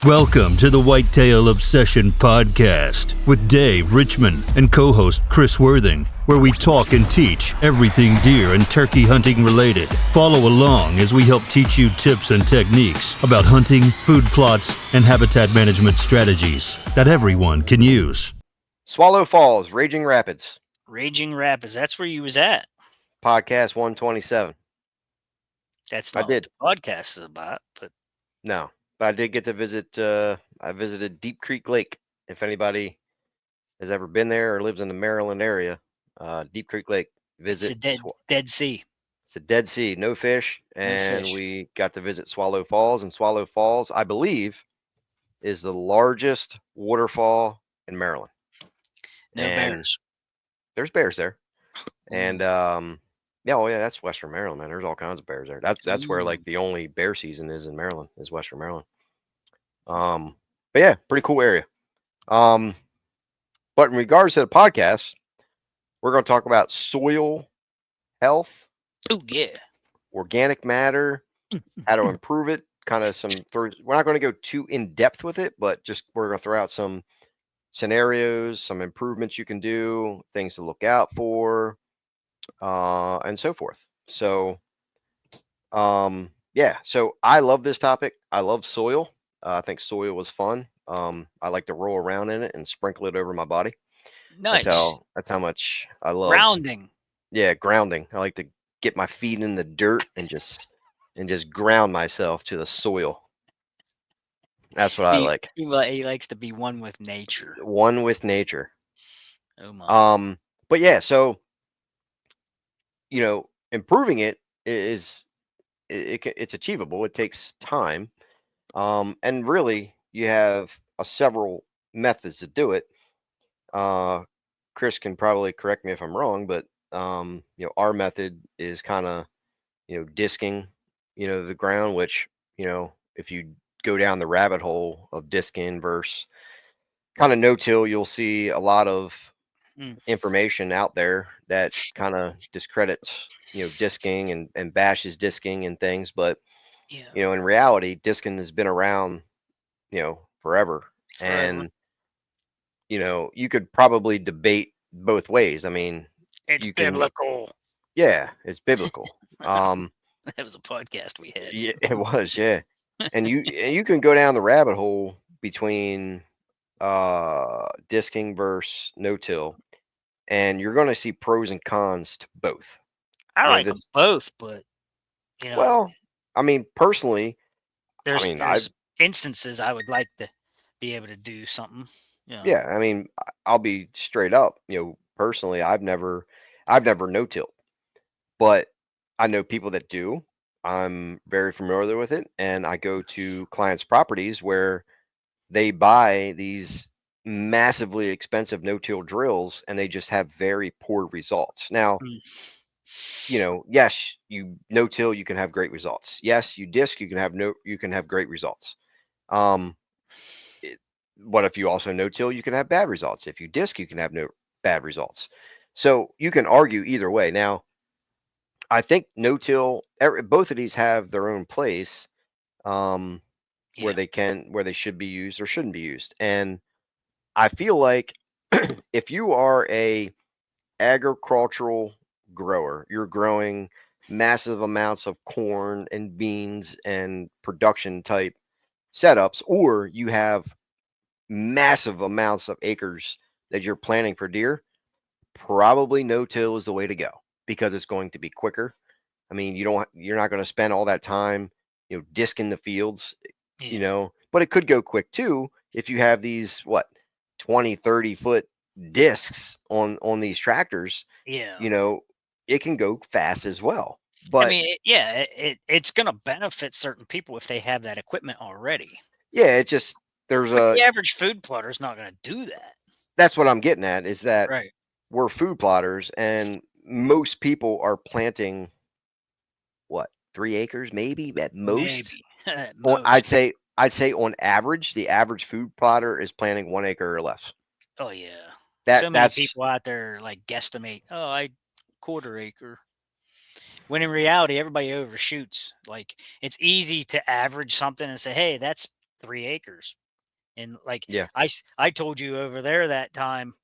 Welcome to the Whitetail Obsession Podcast with Dave Richmond and co-host Chris Worthing, where we talk and teach everything deer and turkey hunting related. Follow along as we help teach you tips and techniques about hunting, food plots, and habitat management strategies that everyone can use. Swallow Falls, Raging Rapids, Raging Rapids, that's where you was at. podcast 127. That's I not what did. the podcast is about, but No, but I did get to visit. I visited Deep Creek Lake. If anybody has ever been there or lives in the Maryland area, Deep Creek Lake, it's a visit. dead sea. It's a dead sea, no fish, and fish. we got to visit Swallow Falls. And Swallow Falls, I believe, is the largest waterfall in Maryland. No And bears. There's bears there, and yeah, oh yeah, that's Western Maryland, man. There's all kinds of bears there. That's where like the only bear season is in Maryland, is Western Maryland. But yeah, pretty cool area. But in regards to the podcast, we're going to talk about soil health, Oh yeah. organic matter, how to improve it. Kind of we're not going to go too in depth with it, but just we're going to throw out some scenarios, some improvements you can do, things to look out for, and so forth. So, yeah. So I love this topic. I love soil. I think soil was fun. I like to roll around in it and sprinkle it over my body. Nice. That's how much I love Grounding. Yeah, grounding. I like to get my feet in the dirt and just ground myself to the soil. That's what I like. He likes to be one with nature. One with nature. Oh my. But yeah, so improving it it's achievable. It takes time. And really you have several methods to do it. Chris can probably correct me if I'm wrong, but our method is kind of disking the ground, which if you go down the rabbit hole of disking versus kind of no-till, you'll see a lot of information out there that kind of discredits disking and bashes disking and things. But in reality, disking has been around forever. And you could probably debate both ways. I mean, it's biblical. Yeah, it's biblical. That was a podcast we had. Yeah, it was, yeah. And you can go down the rabbit hole between disking versus no-till, and you're going to see pros and cons to both. I like them both, but well, I mean, personally, there's instances I would like to be able to do something. Yeah, I mean, I'll be straight up. Personally, I've never no-tilled, but I know people that do. I'm very familiar with it, and I go to clients' properties where they buy these massively expensive no-till drills, and they just have very poor results. Now, yes, you no-till, you can have great results. Yes, you disc, you can have great results. What if you also no-till, you can have bad results. If you disc, you can have no bad results. So you can argue either way. Now, I think no-till, both of these have their own place where they should be used or shouldn't be used. And I feel like if you are a agricultural grower, you're growing massive amounts of corn and beans and production type setups, or you have massive amounts of acres that you're planting for deer, probably no-till is the way to go, because it's going to be quicker. I mean, you're not going to spend all that time, disking the fields, but it could go quick too if you have these 20, 30 foot discs on these tractors. It can go fast as well. But I mean, it's going to benefit certain people if they have that equipment already. Yeah, it just the average food plotter is not going to do that. That's what I'm getting at, is that we're food plotters, and most people are planting 3 acres maybe at most. Maybe. I'd say on average, the average food plotter is planting 1 acre or less. Oh yeah. So many people out there like guesstimate, I 1/4 acre. When in reality, everybody overshoots. Like, it's easy to average something and say, hey, that's 3 acres. And like Yeah. I told you over there that time,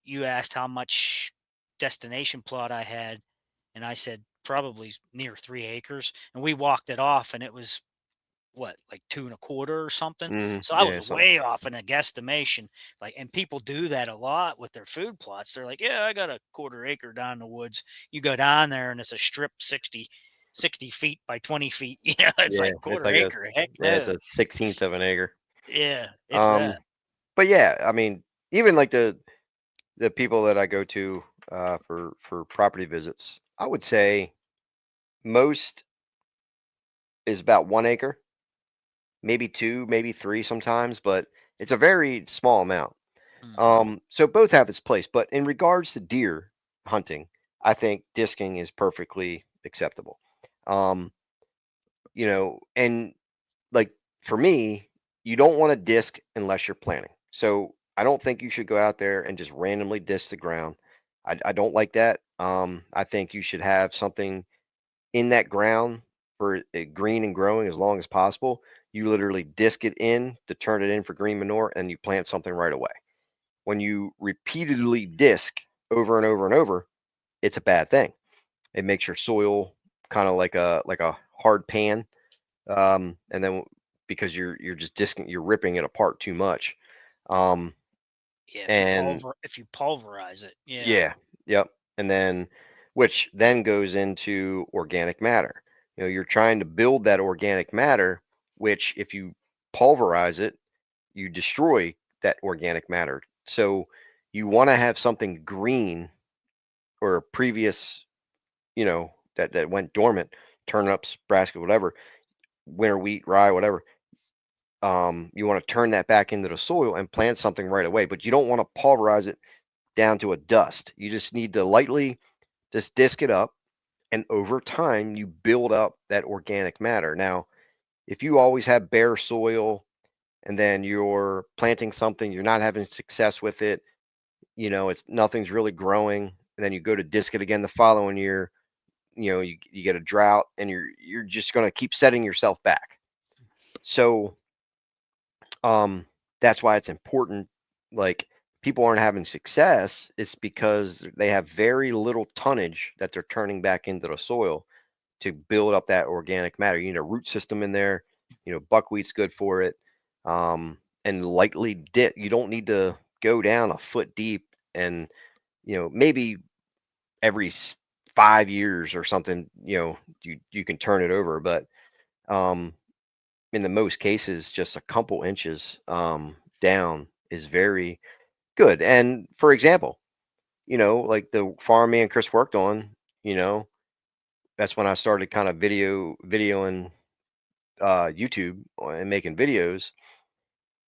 you asked how much destination plot I had, and I said probably near 3 acres, and we walked it off, and it was what, like 2.25 or something. So I was Yeah, something like way that. off in a guesstimation. Like, and people do that a lot with their food plots. They're like, yeah, I got a 1/4 acre down in the woods. You go down there and it's a strip 60 feet by 20 feet. It's Yeah, like it's quarter like a acre. Heck yeah, it's no. a 16th of an acre. Yeah, if Um, that. but yeah, I mean, even like the people that I go to for property visits, I would say most is about 1 acre, maybe two, maybe three sometimes, but it's a very small amount. Hmm. So both have its place, but in regards to deer hunting, I think disking is perfectly acceptable. Um, and like for me, you don't want to disc unless you're planning. So I don't think you should go out there and just randomly disc the ground. I don't like that. I think you should have something in that ground for it green and growing as long as possible. You literally disc it in to turn it in for green manure, and you plant something right away. When you repeatedly disc over and over and over, it's a bad thing. It makes your soil kind of like a hard pan, and then because you're just disking, you're ripping it apart too much. Um, Yeah, and if you pulverize it, yeah. yeah, yep. And then, which then goes into organic matter. You're trying to build that organic matter, which if you pulverize it, you destroy that organic matter. So you want to have something green or previous, that went dormant, turnips, brassica, whatever, winter wheat, rye, whatever. You want to turn that back into the soil and plant something right away, but you don't want to pulverize it down to a dust. You just need to lightly just disc it up, and over time you build up that organic matter. Now, if you always have bare soil and then you're planting something, you're not having success with it, it's nothing's really growing, and then you go to disc it again the following year, you get a drought, and you're just going to keep setting yourself back. So um that's why it's important. Like, people aren't having success, it's because they have very little tonnage that they're turning back into the soil to build up that organic matter. You need a root system in there. Buckwheat's good for it. And lightly dip. You don't need to go down a foot deep, and maybe every 5 years or something. You can turn it over, but um, in the most cases, just a couple inches down is very good. And for example, like the farm me and Chris worked on, that's when I started kind of videoing YouTube and making videos.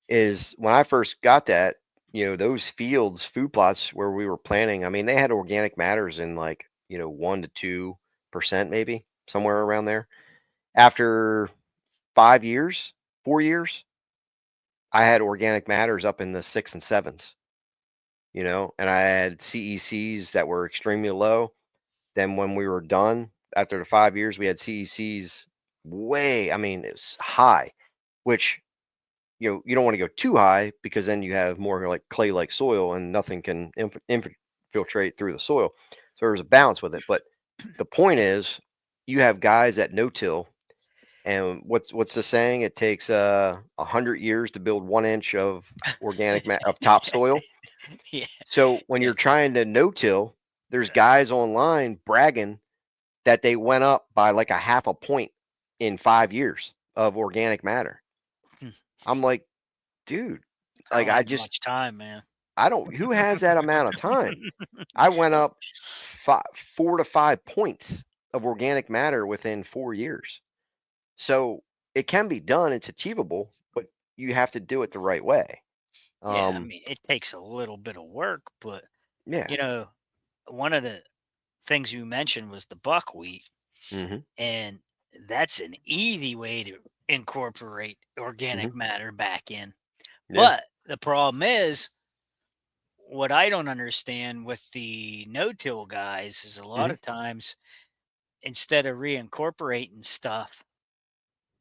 Is when I first got that, those fields, food plots where we were planting. I mean, they had organic matters in like 1 to 2% maybe, somewhere around there. After 5 years, 4 years, I had organic matters up in the six and sevens. And I had CECs that were extremely low. Then when we were done after the 5 years, we had CECs way, I mean, it's high, which you don't want to go too high, because then you have more like clay-like soil and nothing can infiltrate through the soil. So there's a balance with it. But the point is, you have guys that no-till, and what's the saying? It takes 100 years to build 1 inch of of topsoil. Yeah, So when yeah. you're trying to no-till, there's guys online bragging that they went up by like a half a point in 5 years of organic matter. Hmm. I'm like, dude, I like don't have much time, man. I don't, who has that amount of time? I went up 4 to 5 points of organic matter within 4 years. So it can be done. It's achievable, but you have to do it the right way. Yeah, I Um, mean, it takes a little bit of work, but yeah. you know, one of the things you mentioned was the buckwheat, Hmm. and that's an easy way to incorporate Hmm. organic matter back in. Yeah. But the problem is, what I don't understand with the no-till guys is a lot Hmm. of times, instead of reincorporating stuff,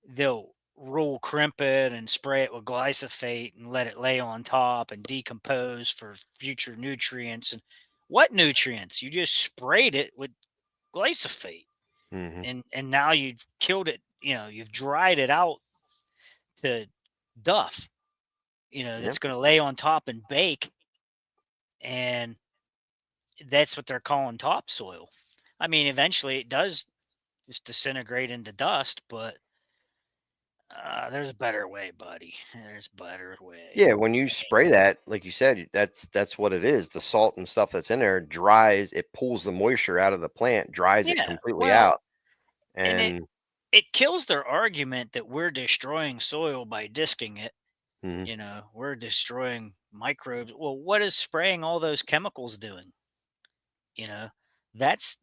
they'll roll crimp it and spray it with glyphosate and let it lay on top and decompose for future nutrients. And what nutrients? You just sprayed it with glyphosate, Hmm. and now you've killed it. You've dried it out to duff. Yeah. That's going to lay on top and bake, and that's what they're calling topsoil. I mean, eventually it does just disintegrate into dust, but there's a better way, buddy. There's a better way. Yeah, when you spray that, like you said, that's what it is. The salt and stuff that's in there dries, it pulls the moisture out of the plant, dries it Yeah, completely well, out. and And it kills their argument that we're destroying soil by disking it. mhm. We're destroying microbes. Well, what is spraying all those chemicals doing? You know, that's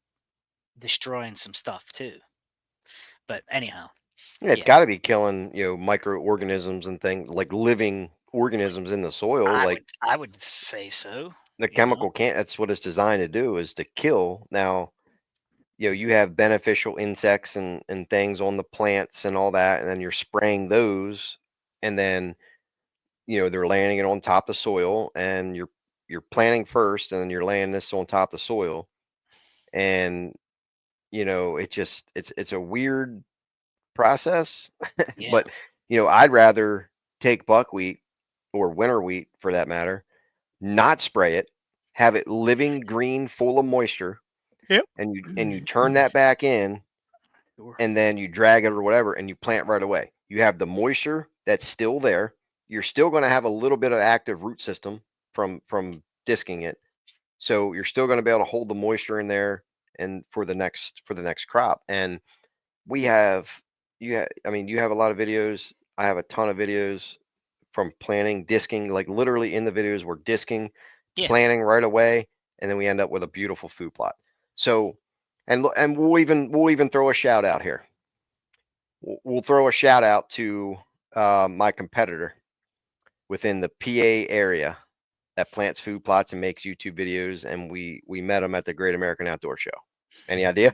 destroying some stuff too. But anyhow, Yeah, it's yeah, got to be killing, microorganisms and things like living organisms in the soil. I Like would I would say so. the You know, chemical can't, that's what it's designed to do, is to kill. Now, you have beneficial insects and things on the plants and all that, and then you're spraying those, and then, they're landing it on top of soil, and you're planting first, and then you're laying this on top of soil. And, it's a weird process. yeah, But, I'd rather take buckwheat or winter wheat for that matter, not spray it, have it living green, full of moisture, yep. and you turn that back in, Sure. and then you drag it or whatever, and you plant right away. You have the moisture that's still there. You're still going to have a little bit of active root system from disking it. So you're still going to be able to hold the moisture in there and for the next crop. And we have I mean, you have a lot of videos. I have a ton of videos from planting, disking, like literally in the videos we're disking, Yeah, planting right away, and then we end up with a beautiful food plot. So, and we'll even throw a shout out here. We'll throw a shout out to my competitor within the PA area that plants food plots and makes YouTube videos, and we met him at the Great American Outdoor Show. Any idea?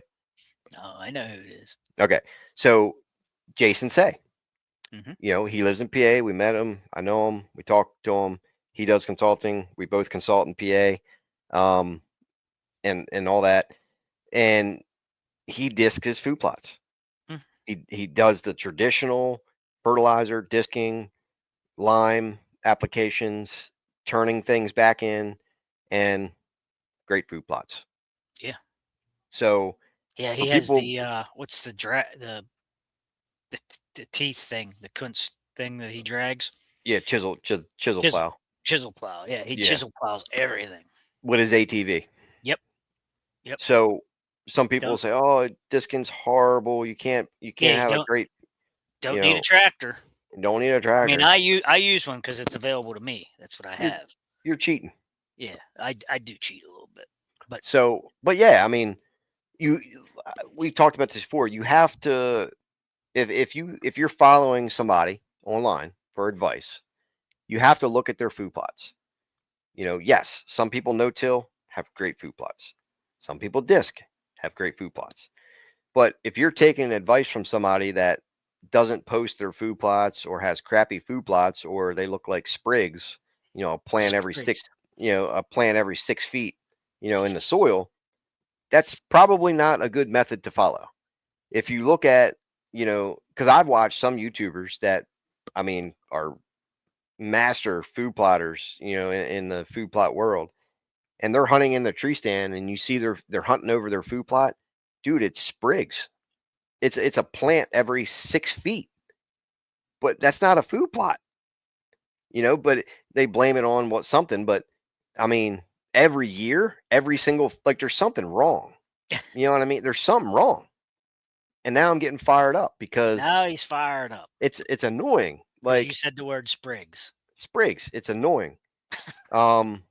oh, I know who it is. Okay, so Jason Say, Hmm. he lives in PA. We met him. I know him. We talked to him. He does consulting. We both consult in PA, and all that. And he discs his food plots. He does the traditional fertilizer disking, lime applications, turning things back in, and great food plots. Yeah, So yeah. for He has people, the what's the teeth thing, the Kunst thing that he drags. yeah, chisel Chisel plow, chisel plow. Yeah, he yeah, chisel plows everything. with his ATV. Yep, yep. So some people will Don't say, "Oh, disking's horrible. You can't yeah, you have a don't great, you don't need a know, tractor. don't need a I mean, tractor. I use one because it's available to me. That's what I You're have. you're cheating." Yeah, I do cheat a little bit, but So, but yeah, I mean, we've talked about this before. You have to, if you're following somebody online for advice, you have to look at their food plots. Yes, some people no-till have great food plots. Some people disc have great food plots. But if you're taking advice from somebody that doesn't post their food plots or has crappy food plots, or they look like sprigs, a plant every sprigs. six, a plant every 6 feet, in the soil, that's probably not a good method to follow. If you look at, because I've watched some YouTubers that, I mean, are master food plotters, in the food plot world, and they're hunting in the tree stand, and you see they're hunting over their food plot, dude, it's sprigs. It's a plant every 6 feet, but that's not a food plot, but they blame it on something. But I mean, every year, every single, like, there's something wrong. You know what I mean? There's something wrong. And now I'm getting fired up because Now he's fired up it's annoying. because you Like, said the word sprigs. sprigs, it's annoying. Um,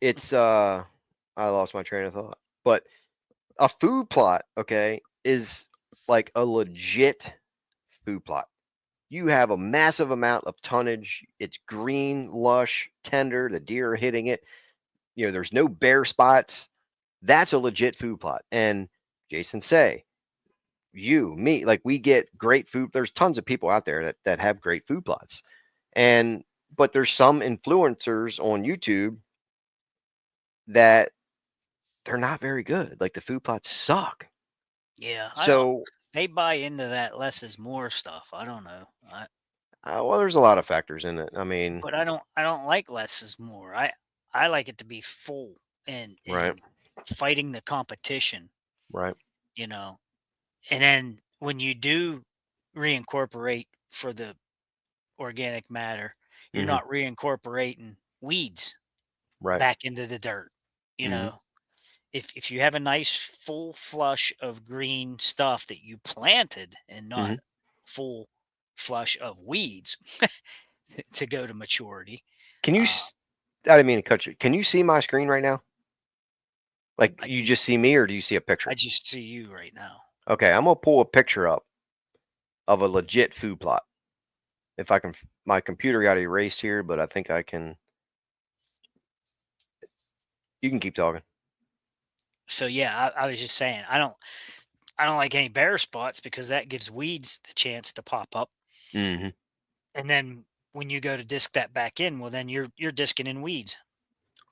it's I lost my train of thought. But a food plot, okay, is like a legit food plot. You have a massive amount of tonnage. It's green, lush, tender. The deer are hitting it. There's no bare spots. That's a legit food plot. And Jason Say, you, me, like we get great food. There's tons of people out there that have great food plots. But there's some influencers on YouTube that they're not very good. Like the food plots suck. Yeah, I don't. So, They buy into that less is more stuff. I don't know. well, there's a lot of factors in it. I mean, But I don't like less is more. I like it to be full right, and fighting the competition, right. you know. And then when you do reincorporate for the organic matter, you're Hmm. not reincorporating weeds Right. back into the dirt. You Hmm. know, if you have a nice full flush of green stuff that you planted and not Hmm. full flush of weeds to go to maturity. Can you? uh, I didn't mean to cut you. Can you see my screen right now? Like I you just see me, or do you see a I picture? just see you right now. Okay, I'm gonna pull a picture up of a legit food plot. If I can, my computer got erased here, but I think I can. You can keep talking. So yeah, I was just saying I don't like any bare spots because that gives weeds the chance to pop up. Hmm. And then when you go to disc that back in, well then you're disking in weeds.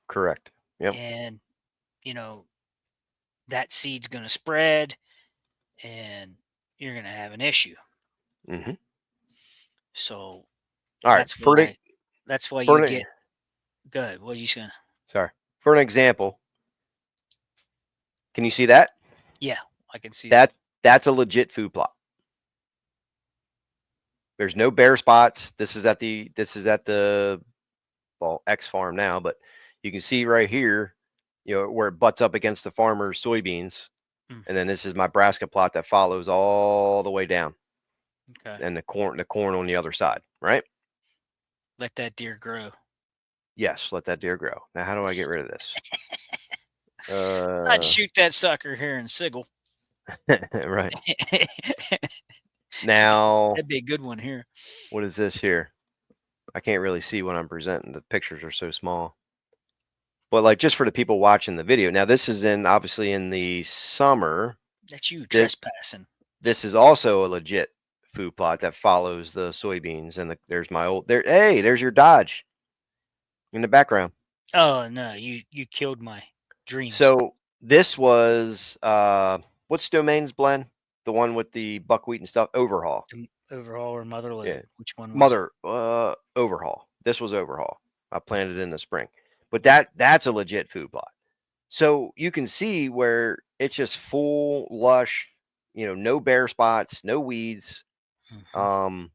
Correct. Yep. And you know, that seed's gonna spread and you're gonna have an issue. Hmm. So All right. that's why For you an get good. What are you saying? sorry, for an example, can you see that? Yeah, I can see that. That that's a legit food plot. There's no bare spots. This is at the well, X farm now, but you can see right here, where it butts up against the farmer's soybeans. Mm, And then this is my brassica plot that follows all the way down, okay. and the corn on the other side, right? Let that deer grow. Yes, let that deer grow. Now, how do I get rid of this? I'd shoot that sucker here in Sigel. Right. Now, That'd be a good one here. what is this here? I can't really see when I'm presenting. The pictures are so small. But like just for the people watching the video, now this is obviously in the summer. That's you This trespassing. this is also a legit food plot that follows the soybeans, and there's my old there. Hey, there's your Dodge in the background. Oh no, you killed my dreams. So this was what's Domain's blend? The one with the buckwheat and stuff. Overhaul. Overhaul or mother Yeah. lode? Which one was it? Mother Overhaul. This was Overhaul. I planted it in the spring. But that's a legit food plot. So you can see where it's just full, lush, no bare spots, no weeds, Hmm. um,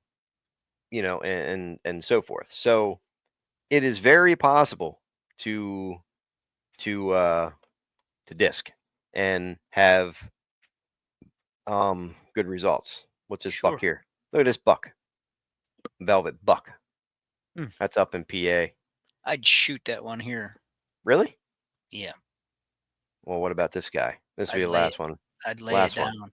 and so forth. So it is very possible to to uh to disc and have good results. What's this buck Sure. here? Look at this buck, velvet buck. Mm. That's up in PA. I'd shoot that one here. Really? Yeah, Well, what about this guy? This will be I'd the lay last one. I'd lay it Last one.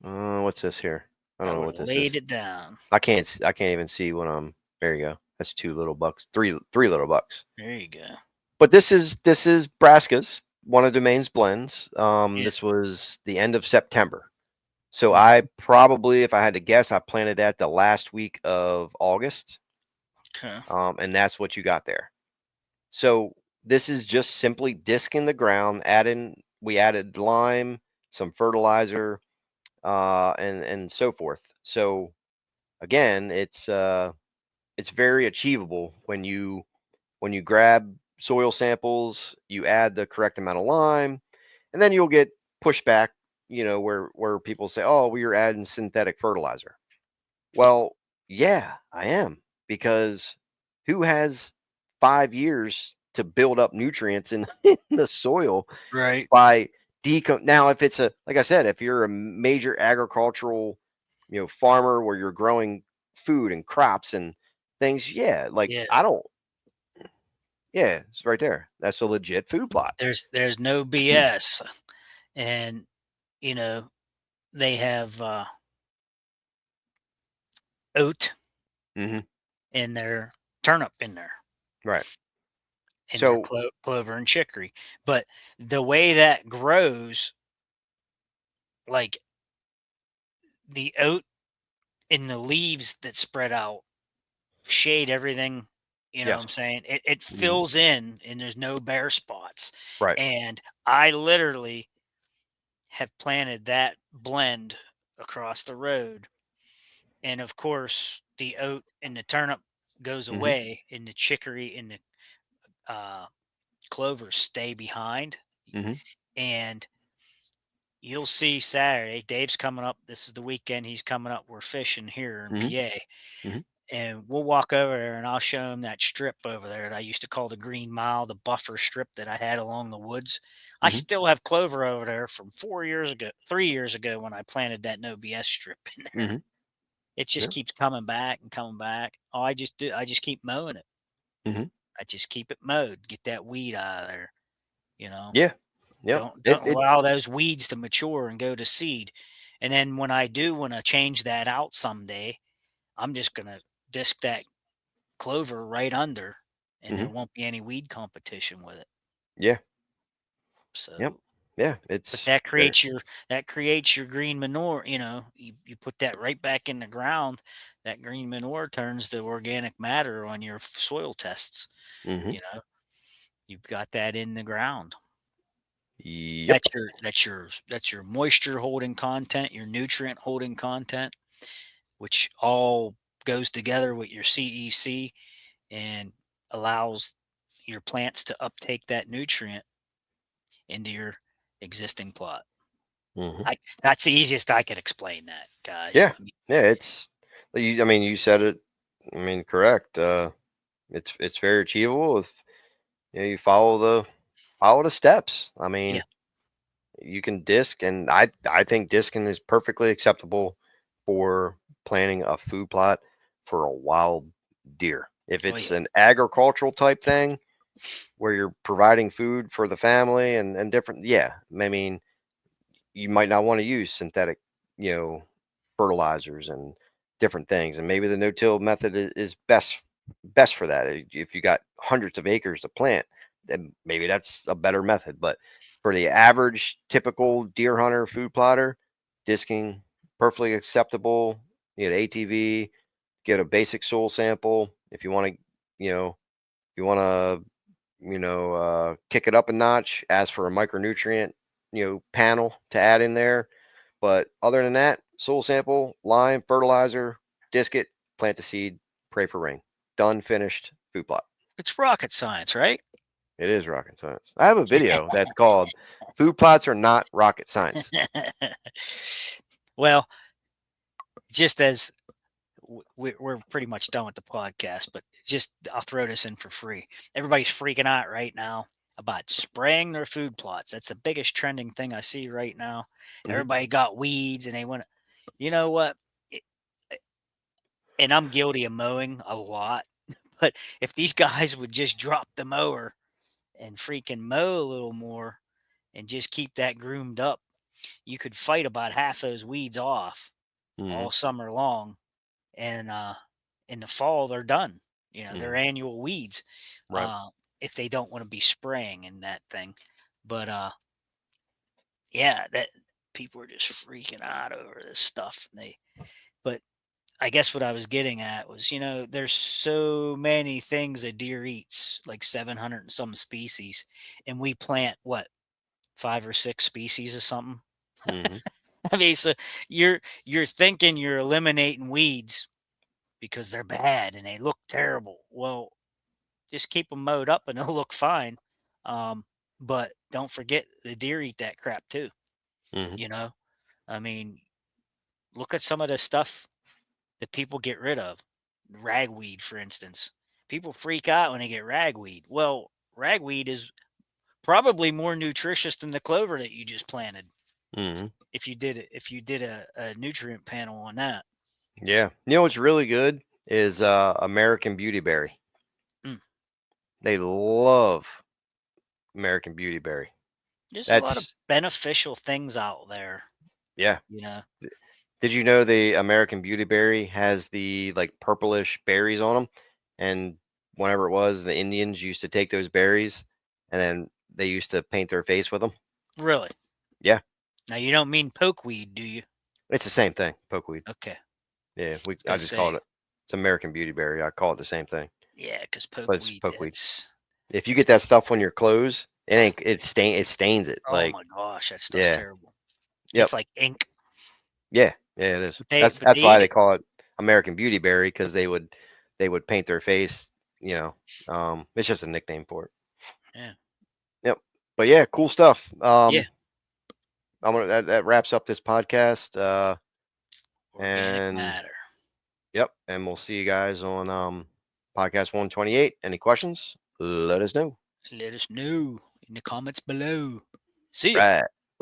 down. What's this here? I I don't know would what have this is. laid it down. I can't even see when I'm. There you go. That's two little bucks. Three little bucks. There you go. But this is Brassica's, one of Domain's blends. Yeah. This was the end of September. So Mm. I probably, if I had to guess, I planted that the last week of August. Okay. And that's what you got there. So this is just simply disc in the ground. We added lime, some fertilizer, and so forth. So again, it's very achievable when you grab soil samples, you add the correct amount of lime, and then you'll get pushback, where people say, "Oh, we are adding synthetic fertilizer." Well, yeah, I am, because who has 5 years to build up nutrients in, in the soil Right. by now, if it's like I said, if you're a major agricultural, farmer where you're growing food and crops and things, yeah, like Yeah. I don't, yeah, it's right there. That's a legit food plot. There's no BS, and you know they have oat Hmm. in their turnip in there, Right. and their So, clover and chicory. But the way that grows, like the oat and the leaves that spread out shade everything. You know what I'm Yes. saying? It Mhm. fills in and there's no bare spots. Right. And I literally have planted that blend across the road. And of course, the oat and the turnip goes Mhm. away, and the chicory and the uh, clover stay behind. Mhm. And you'll see Saturday, Dave's coming up. This is the weekend he's coming up. We're fishing here in Mhm. PA. Mhm. And we'll walk over there and I'll show him that strip over there that I used to call the Green Mile, the buffer strip that I had along the woods. I Mhm. still have clover over there from 4 years ago, 3 years ago when I planted that no BS strip in there. Mhm. It just Yeah. keeps coming back and coming back. All I just do, I just keep mowing it. Mhm. I just keep it mowed, get that weed out of there. You know, Yeah. Yep. don't It allow those weeds to mature and go to seed. And then when I do want to change that out someday, I'm just gonna disc that clover right under, and Mhm. there won't be any weed competition with it. Yeah. Yep. So, Yeah. but It's that very creates your green manure. You know, you put that right back in the ground. That green manure turns to organic matter on your soil tests. Mhm. You know, you've got that in the ground. Yep. That's your moisture holding content, your nutrient holding content, which all goes together with your CEC and allows your plants to uptake that nutrient into your existing plot. Mhm. That's the easiest I could explain that, guys. Yeah. Yeah. It's you. I mean, you said it. I mean, correct. It's very achievable if you follow the steps. I Yeah. mean, you can disc, and I think discing is perfectly acceptable for planting a food plot for a wild deer. If Oh it's yeah. an agricultural type thing where you're providing food for the family and different, yeah. I mean, you might not want to use synthetic, you know, fertilizers and different things. And maybe the no-till method is best for that. If you got hundreds of acres to plant, then maybe that's a better method. But for the average typical deer hunter food plotter, disking perfectly acceptable. You get ATV, get a basic soil sample. If you want to, you want to kick it up a notch. As for a micronutrient, panel to add in there. But other than that, soil sample, lime, fertilizer, disc it, plant the seed, pray for rain. Done, finished, food plot. It's rocket science, right? It is rocket science. I have a video that's called "Food Plots Are Not Rocket Science." Well, just as we're pretty much done with the podcast, but just I'll throw this in for free. Everybody's freaking out right now about spraying their food plots. That's the biggest trending thing I see right now. Hmm. Everybody got weeds and they want to, you know what? It- And I'm guilty of mowing a lot, but if these guys would just drop the mower and freaking mow a little more and just keep that groomed up, you could fight about half those weeds off Hmm. all summer long. And in the fall, they're done. You know, they're Hmm. annual weeds Right. uh, if they don't want to be spraying in that thing. But yeah, that people are just freaking out over this stuff. But I guess what I was getting at was, there's so many things a deer eats, like 700 and some species, and we plant what, 5 or 6 species of something. Hmm. I mean, so you're thinking you're eliminating weeds because they're bad and they look terrible. Well, just keep them mowed up and they'll look fine. Um, but don't forget the deer eat that crap too. Hmm. You know, I mean, look at some of the stuff that people get rid of. Ragweed, for instance. People freak out when they get ragweed. Well, ragweed is probably more nutritious than the clover that you just planted. Hmm. If you did a nutrient panel on that. Yeah. You know what's really good is American Beautyberry. Mm. They love American Beautyberry. There's a lot of That's beneficial things out there, yeah. you know. Did you know the American Beautyberry has the like purplish berries on them? And whenever it was, the Indians used to take those berries and then they used to paint their face with them. Really. Yeah. Now you don't mean pokeweed, do you? It's the same thing, pokeweed. Okay. Yeah, I was I gonna just call say, it. It's American beautyberry. I call it the same thing, yeah, because but it's pokeweed, pokeweed. it's If you get that stuff on your clothes, it stains it. oh Like, my gosh, that stuff's yeah, terrible. yep, It's like ink. yeah, it is. But they That's but they that's why eat they it. call it American beautyberry, because they would paint their face. It's just a nickname for it. Yeah. Yep. But yeah, cool stuff. Yeah. That wraps up this podcast. Organic And matter. yep, and we'll see you guys on podcast 128. Any questions? Let us know. Let us know in the comments below. See ya. Right.